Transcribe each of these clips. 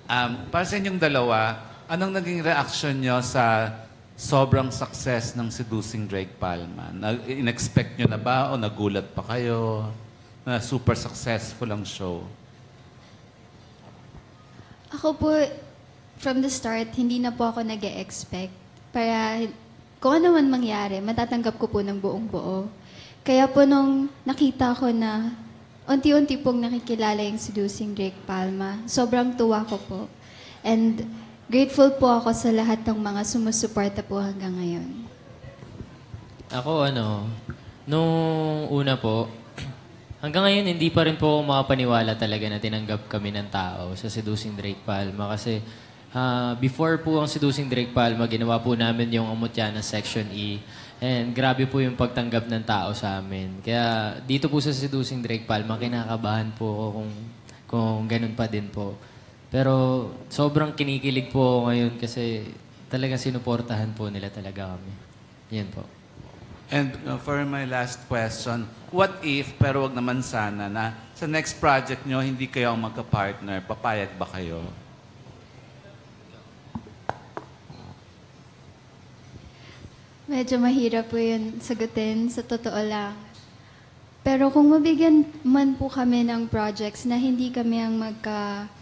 Para sa inyong dalawa, anong naging reaction nyo sa sobrang success ng Seducing Drake Palma? In-expect nyo na ba o nagulat pa kayo na super successful ang show? Ako po, from the start, hindi na po ako nag-e-expect. Para kung ano man mangyari, matatanggap ko po ng buong buo. Kaya po nung nakita ko na unti-unti pong nakikilala yung Seducing Drake Palma, sobrang tuwa ko po. And grateful po ako sa lahat ng mga sumusuporta po hanggang ngayon. Ako, nung una po, hanggang ngayon hindi pa rin po ako makapaniwala talaga na tinanggap kami ng tao sa Seducing Drake Palma. Kasi before po ang Seducing Drake Palma, ginawa po namin yung Amutiana Section E. And grabe po yung pagtanggap ng tao sa amin. Kaya dito po sa Seducing Drake Palma, kinakabahan po ako kung ganun pa din po. Pero sobrang kinikilig po ako ngayon kasi talagang sinuportahan po nila talaga kami. Yan po. And for my last question, what if, pero wag naman sana, na sa next project nyo, hindi kayo ang magka-partner, papayag ba kayo? Medyo mahirap po yun sagutin, sa totoo lang. Pero kung mabigyan man po kami ng projects na hindi kami ang magka-partner,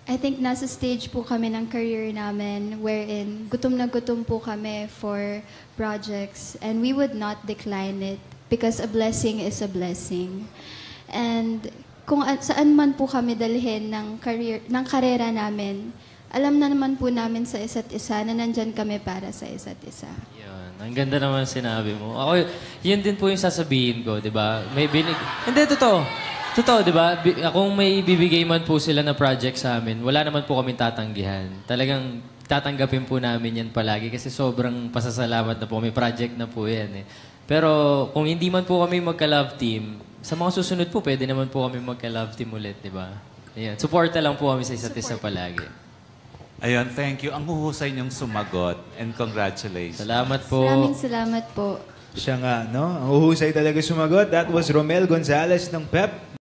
I think nasa stage po kami ng career namin wherein gutom na gutom po kami for projects and we would not decline it because a blessing is a blessing. And kung saan man po kami dalhin ng karera namin, alam na naman po namin sa isa't isa na nandyan kami para sa isa't isa. Yun. Ang ganda naman sinabi mo. Ako, yun din po yung sasabihin ko, di ba? Hindi, totoo. Totoo, di ba? Kung may ibibigay man po sila na project sa amin, wala naman po kami tatanggihan. Talagang tatanggapin po namin yan palagi kasi sobrang pasasalamat na po. May project na po yan eh. Pero kung hindi man po kami magka-love team, sa mga susunod po, pwede naman po kami magka-love team ulit, di ba? Ayan. Suporta lang po kami sa isa't isa palagi. Ayun, thank you. Ang huhusay niyong sumagot and congratulations. Salamat po. Maraming salamat po. Siya nga, no? Ang uhusay talaga sumagot. That was Romel Gonzalez ng PEP.